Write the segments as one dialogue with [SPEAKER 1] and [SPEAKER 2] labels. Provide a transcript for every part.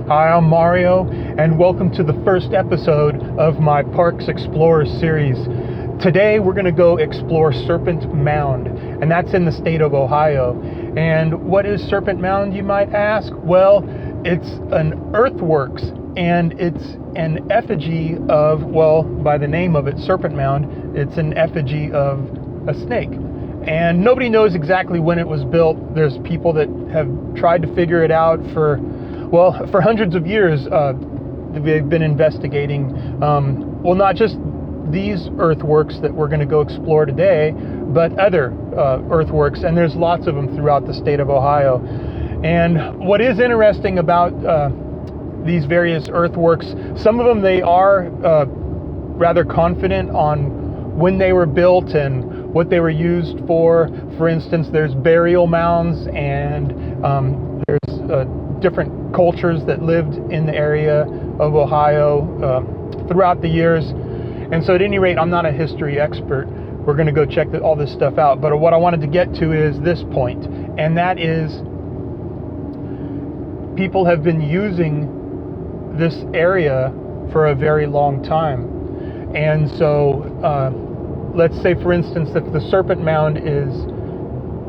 [SPEAKER 1] Hi, I'm Mario, and welcome to the first episode of my Parks Explorer series. Today we're going to go explore Serpent Mound, and that's in the state of Ohio. And what is Serpent Mound, you might ask? Well, it's an earthworks, and it's an effigy of, well, by the name of it, Serpent Mound, it's an effigy of a snake. And nobody knows exactly when it was built. There's people that have tried to figure it out for hundreds of years. They've been investigating, not just these earthworks that we're going to go explore today, but other earthworks, and there's lots of them throughout the state of Ohio. And what is interesting about these various earthworks, some of them they are rather confident on when they were built and what they were used for. For instance, there's burial mounds, and there's different cultures that lived in the area of Ohio throughout the years. And so at any rate, I'm not a history expert. We're going to go check all this stuff out. But what I wanted to get to is this point, and that is people have been using this area for a very long time. And so let's say, for instance, if the Serpent Mound is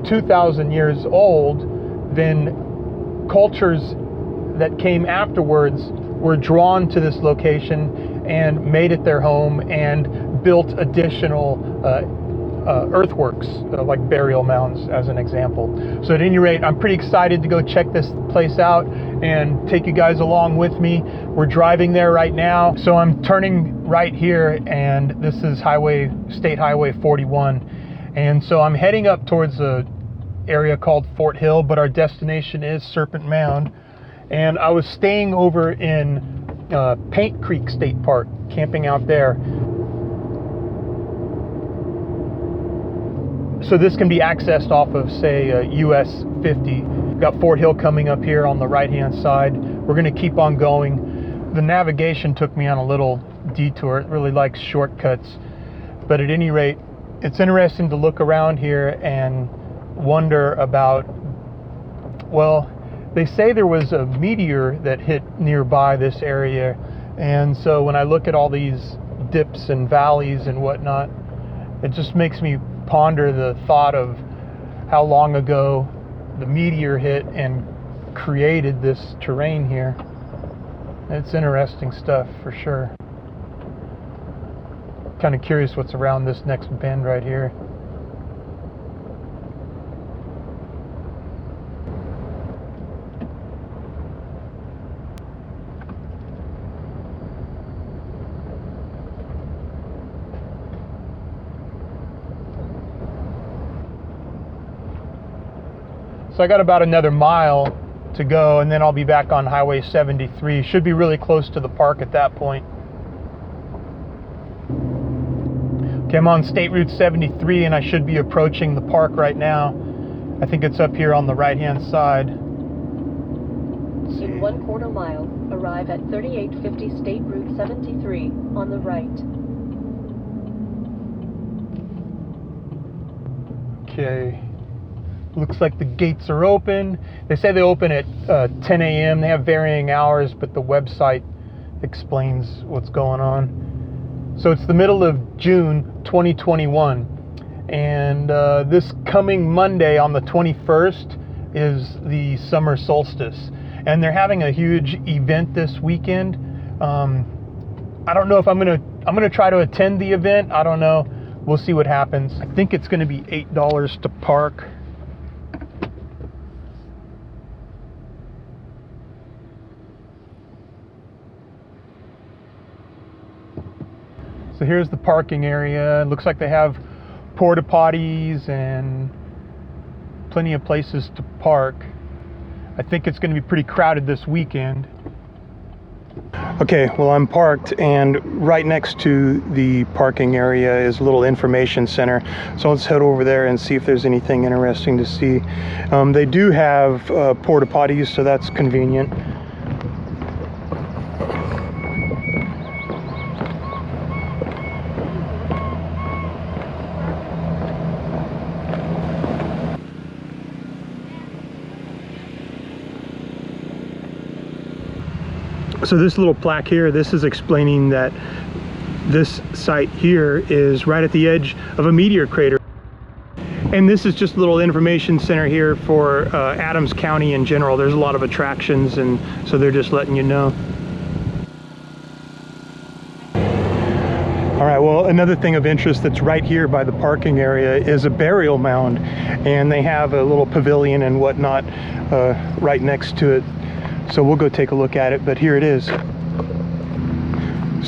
[SPEAKER 1] 2,000 years old, then cultures that came afterwards were drawn to this location and made it their home and built additional earthworks, like burial mounds as an example. So at any rate, I'm pretty excited to go check this place out and take you guys along with me. We're driving there right now. So I'm turning right here, and this is State Highway 41. And so I'm heading up towards a area called Fort Hill, but our destination is Serpent Mound. And I was staying over in Paint Creek State Park, camping out there. So this can be accessed off of, say, US 50. We've got Fort Hill coming up here on the right-hand side. We're going to keep on going. The navigation took me on a little detour. It really likes shortcuts. But at any rate, it's interesting to look around here and wonder about, well, they say there was a meteor that hit nearby this area. And so when I look at all these dips and valleys and whatnot, it just makes me ponder the thought of how long ago the meteor hit and created this terrain here. It's interesting stuff for sure. Kind of curious what's around this next bend right here. So I got about another mile to go, and then I'll be back on Highway 73. Should be really close to the park at that point. Okay, I'm on State Route 73, and I should be approaching the park right now. I think it's up here on the right-hand side.
[SPEAKER 2] In 1/4 mile, arrive at 3850 State Route 73 on the right.
[SPEAKER 1] Okay. Looks like the gates are open. They say they open at 10 a.m. They have varying hours, but the website explains what's going on. So it's the middle of June 2021. And this coming Monday on the 21st is the summer solstice. And they're having a huge event this weekend. I don't know if I'm gonna try to attend the event. I don't know. We'll see what happens. I think it's gonna be $8 to park. So here's the parking area. It looks like they have porta potties and plenty of places to park. I think it's going to be pretty crowded this weekend. Okay, well, I'm parked, and right next to the parking area is a little information center. So let's head over there and see if there's anything interesting to see. They do have porta potties, so that's convenient. So this little plaque here, this is explaining that this site here is right at the edge of a meteor crater. And this is just a little information center here for Adams County in general. There's a lot of attractions, and so they're just letting you know. All right, well, another thing of interest that's right here by the parking area is a burial mound, and they have a little pavilion and whatnot right next to it. So we'll go take a look at it, but here it is. So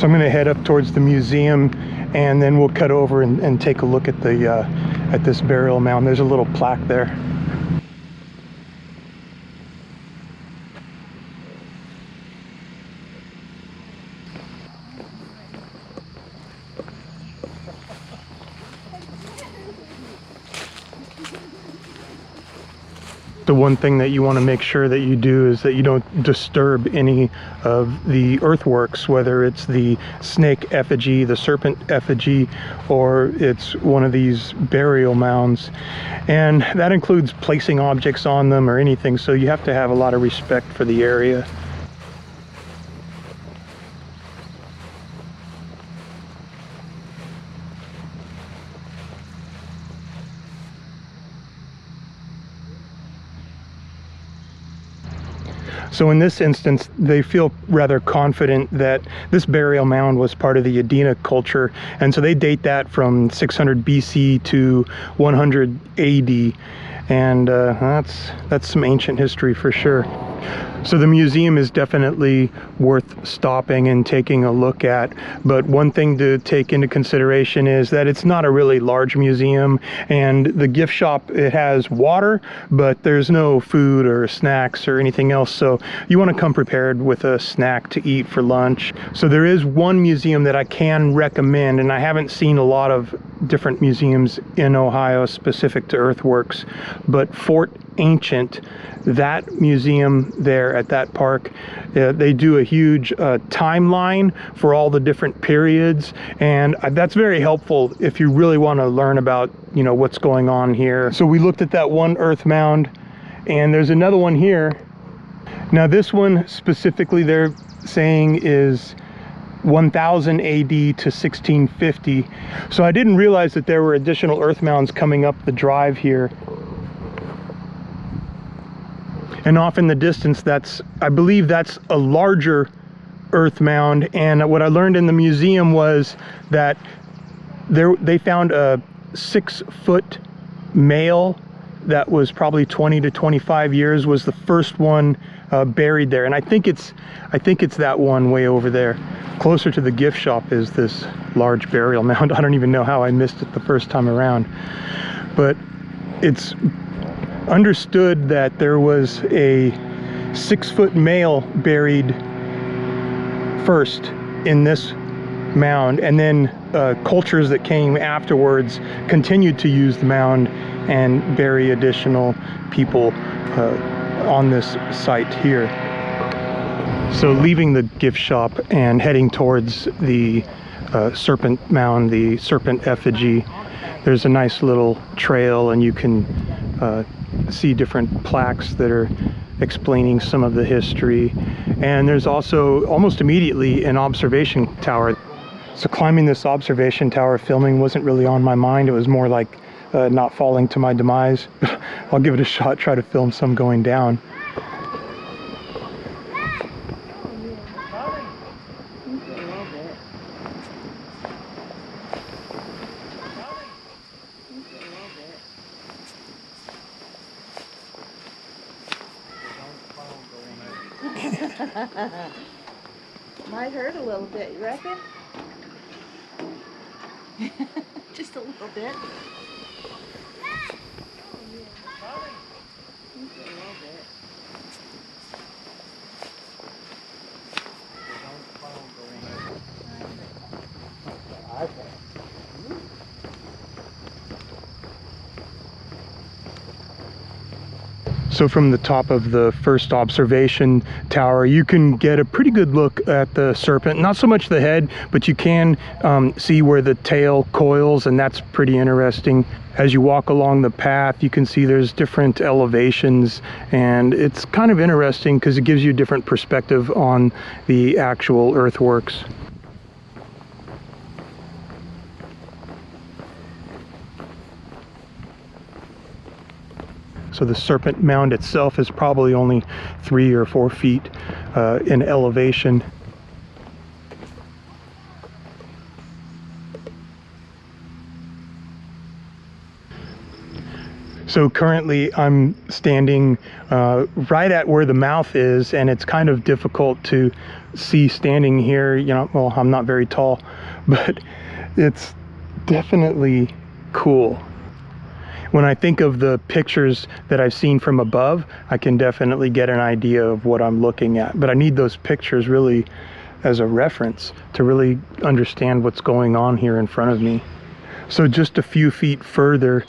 [SPEAKER 1] I'm gonna head up towards the museum, and then we'll cut over and take a look at the at this burial mound. There's a little plaque there. The one thing that you want to make sure that you do is that you don't disturb any of the earthworks, whether it's the snake effigy, the serpent effigy, or it's one of these burial mounds. And that includes placing objects on them or anything, so you have to have a lot of respect for the area. So in this instance, they feel rather confident that this burial mound was part of the Adena culture, and so they date that from 600 BC to 100 AD, and that's some ancient history for sure. So the museum is definitely worth stopping and taking a look at, but one thing to take into consideration is that it's not a really large museum, and the gift shop, it has water, but there's no food or snacks or anything else, so you want to come prepared with a snack to eat for lunch. So there is one museum that I can recommend, and I haven't seen a lot of different museums in Ohio specific to earthworks, but Fort Ancient, that museum there at that park, they do a huge timeline for all the different periods, and that's very helpful if you really want to learn about, you know, what's going on here. So we looked at that one earth mound, and there's another one here. Now this one specifically they're saying is 1000 AD to 1650. So I didn't realize that there were additional earth mounds coming up the drive here. And off in the distance, I believe that's a larger earth mound. And what I learned in the museum was that they found a 6-foot male that was probably 20 to 25 years, was the first one buried there. And I think it's that one way over there. Closer to the gift shop is this large burial mound. I don't even know how I missed it the first time around. But it's understood that there was a 6-foot male buried first in this mound, and then cultures that came afterwards continued to use the mound and bury additional people on this site here. So leaving the gift shop and heading towards the Serpent Mound, the serpent effigy, there's a nice little trail, and you can see different plaques that are explaining some of the history. And there's also almost immediately an observation tower. So climbing this observation tower, filming wasn't really on my mind. It was more like not falling to my demise. I'll give it a shot, try to film some going down.
[SPEAKER 3] Might hurt a little bit, you reckon? Just a little bit.
[SPEAKER 1] So from the top of the first observation tower, you can get a pretty good look at the serpent. Not so much the head, but you can see where the tail coils, and that's pretty interesting. As you walk along the path, you can see there's different elevations, and it's kind of interesting because it gives you a different perspective on the actual earthworks. So the Serpent Mound itself is probably only 3 or 4 feet in elevation. So currently I'm standing right at where the mouth is, and it's kind of difficult to see standing here. You know, well, I'm not very tall, but it's definitely cool. When I think of the pictures that I've seen from above, I can definitely get an idea of what I'm looking at. But I need those pictures really as a reference to really understand what's going on here in front of me. So just a few feet further,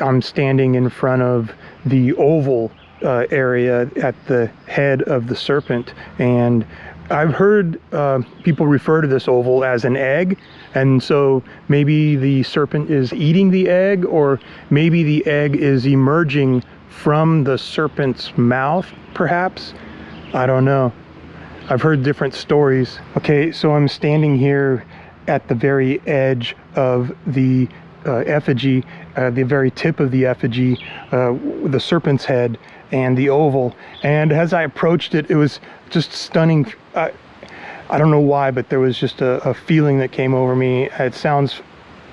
[SPEAKER 1] I'm standing in front of the oval area at the head of the serpent, and I've heard people refer to this oval as an egg, and so maybe the serpent is eating the egg, or maybe the egg is emerging from the serpent's mouth, perhaps. I don't know. I've heard different stories. Okay, so I'm standing here at the very edge of the effigy, the very tip of the effigy, the serpent's head and the oval, and as I approached it, it was just stunning. I don't know why, but there was just a feeling that came over me. It sounds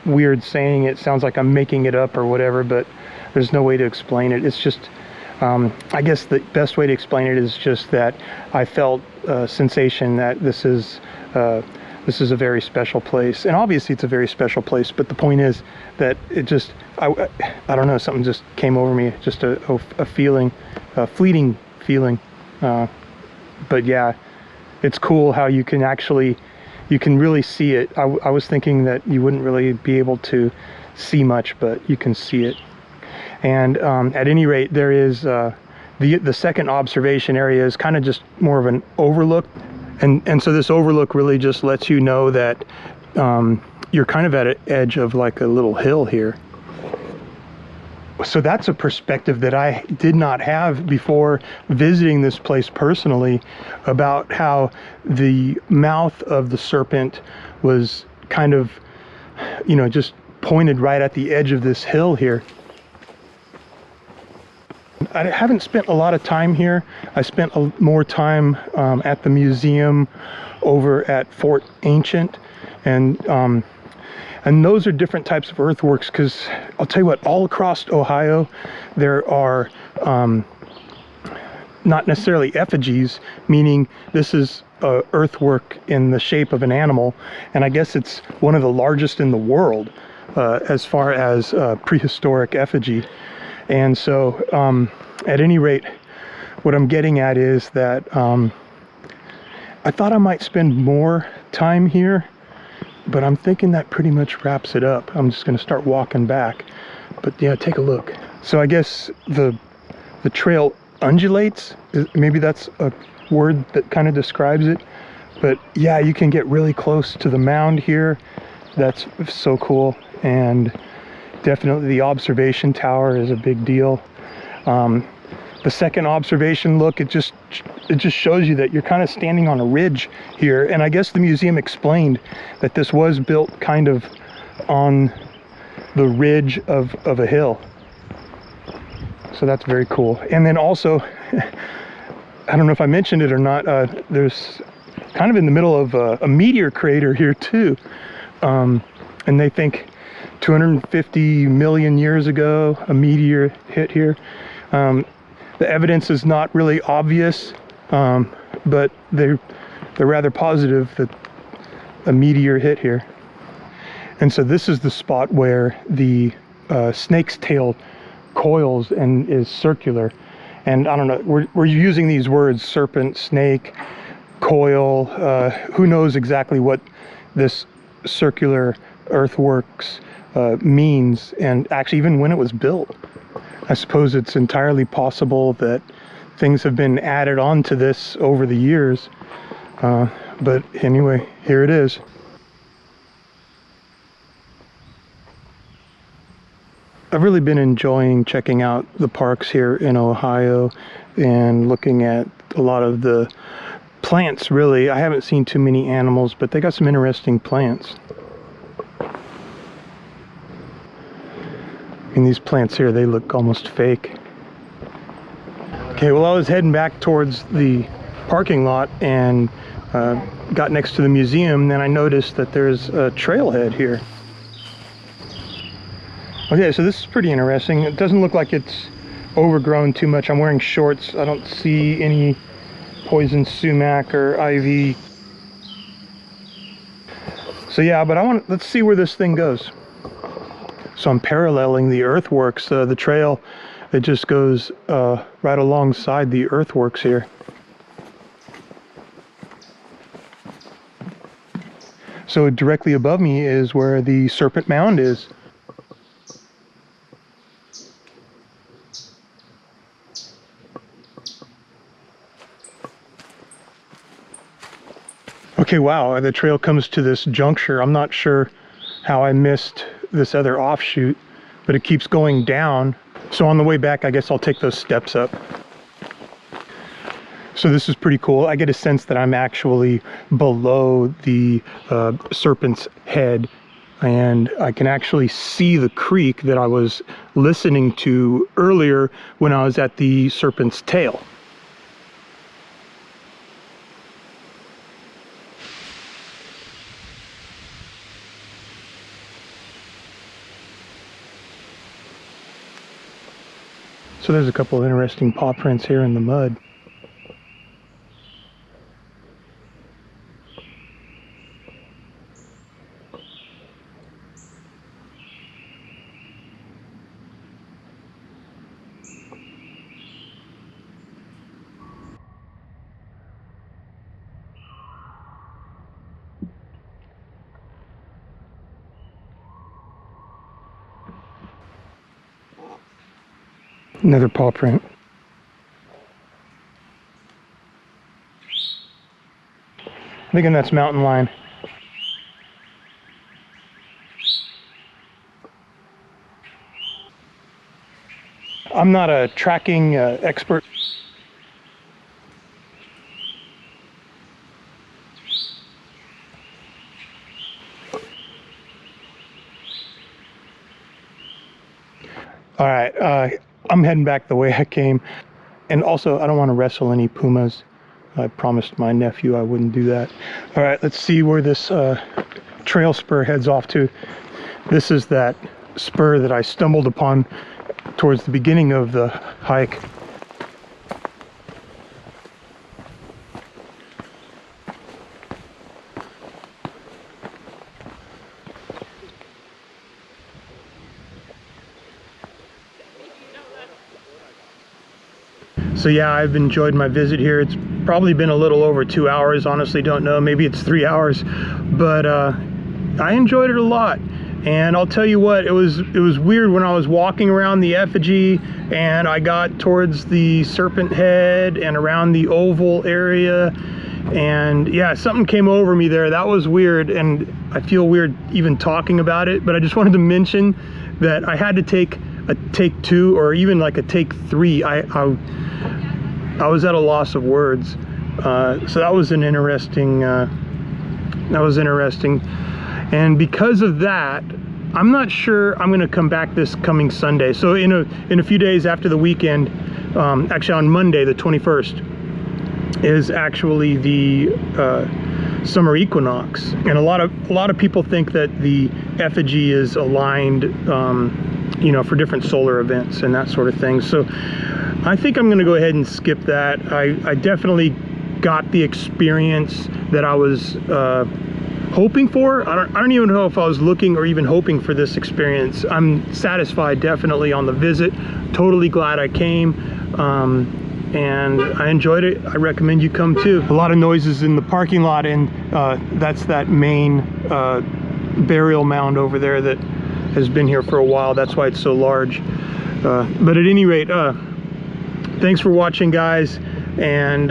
[SPEAKER 1] weird saying it, sounds like I'm making it up or whatever, but there's no way to explain it. It's just, I guess the best way to explain it is just that I felt a sensation that this is a very special place. And obviously it's a very special place, but the point is that it just, I don't know, something just came over me, just a feeling, a fleeting feeling. But yeah, it's cool how you can really see it. I was thinking that you wouldn't really be able to see much, but you can see it. And at any rate, there is the second observation area is kind of just more of an overlook. And so this overlook really just lets you know that you're kind of at an edge of like a little hill here. So that's a perspective that I did not have before visiting this place personally, about how the mouth of the serpent was kind of, you know, just pointed right at the edge of this hill here. I haven't spent a lot of time here. I spent more time at the museum over at Fort Ancient, and those are different types of earthworks, because I'll tell you what, all across Ohio there are not necessarily effigies, meaning this is a earthwork in the shape of an animal, and I guess it's one of the largest in the world as far as prehistoric effigy. And so at any rate, what I'm getting at is that I thought I might spend more time here, but I'm thinking that pretty much wraps it up. I'm just going to start walking back, but yeah, take a look. So I guess the trail undulates, maybe that's a word that kind of describes it. But yeah, you can get really close to the mound here. That's so cool. And definitely the observation tower is a big deal. The second observation look, it just shows you that you're kind of standing on a ridge here. And I guess the museum explained that this was built kind of on the ridge of a hill. So that's very cool. And then also, I don't know if I mentioned it or not, there's kind of in the middle of a meteor crater here too. And they think 250 million years ago, a meteor hit here. The evidence is not really obvious, but they're rather positive that a meteor hit here. And so this is the spot where the snake's tail coils and is circular. And I don't know, we're using these words, serpent, snake, coil. Who knows exactly what this circular earthworks means, and actually even when it was built. I suppose it's entirely possible that things have been added on to this over the years. But anyway, here it is. I've really been enjoying checking out the parks here in Ohio and looking at a lot of the plants, really. I haven't seen too many animals, but they got some interesting plants. And these plants here, they look almost fake. Okay, well, I was heading back towards the parking lot and got next to the museum. Then I noticed that there's a trailhead here. Okay, so this is pretty interesting. It doesn't look like it's overgrown too much. I'm wearing shorts. I don't see any poison sumac or ivy. So yeah, but let's see where this thing goes. So I'm paralleling the Earthworks, the trail. It just goes right alongside the Earthworks here. So directly above me is where the Serpent Mound is. Okay, wow, the trail comes to this juncture. I'm not sure how I missed this other offshoot, but it keeps going down. So on the way back, I guess I'll take those steps up. So this is pretty cool. I get a sense that I'm actually below the Serpent's Head, and I can actually see the creek that I was listening to earlier when I was at the Serpent's Tail. So there's a couple of interesting paw prints here in the mud. Another paw print. I'm thinking that's mountain lion. I'm not a tracking expert. All right, I'm heading back the way I came. And also, I don't want to wrestle any pumas. I promised my nephew I wouldn't do that. All right, let's see where this trail spur heads off to. This is that spur that I stumbled upon towards the beginning of the hike. So yeah, I've enjoyed my visit here. It's probably been a little over 2 hours. Honestly, don't know. Maybe it's 3 hours, but I enjoyed it a lot. And I'll tell you what, it was weird when I was walking around the Effigy and I got towards the Serpent Head and around the oval area, and yeah, something came over me there. That was weird, and I feel weird even talking about it, but I just wanted to mention that I had to take a take 2 or even like a take 3. I was at a loss of words. So that was an interesting, and because of that, I'm not sure I'm going to come back this coming Sunday. So in a few days after the weekend, actually on Monday the 21st is actually the summer equinox, and a lot of people think that the Effigy is aligned, you know, for different solar events and that sort of thing. So I think I'm going to go ahead and skip that. I definitely got the experience that I was hoping for. I don't even know if I was looking or even hoping for this experience. I'm satisfied definitely on the visit. Totally glad I came, and I enjoyed it. I recommend you come too. A lot of noises in the parking lot, and that's that main burial mound over there that has been here for a while. That's why it's so large. But at any rate, thanks for watching, guys. And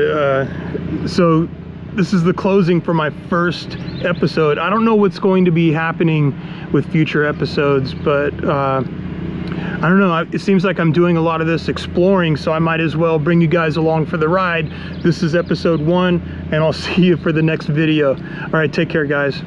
[SPEAKER 1] so this is the closing for my first episode. I don't know what's going to be happening with future episodes, but I don't know. It seems like I'm doing a lot of this exploring, so I might as well bring you guys along for the ride. This is episode 1, and I'll see you for the next video. All right, take care, guys.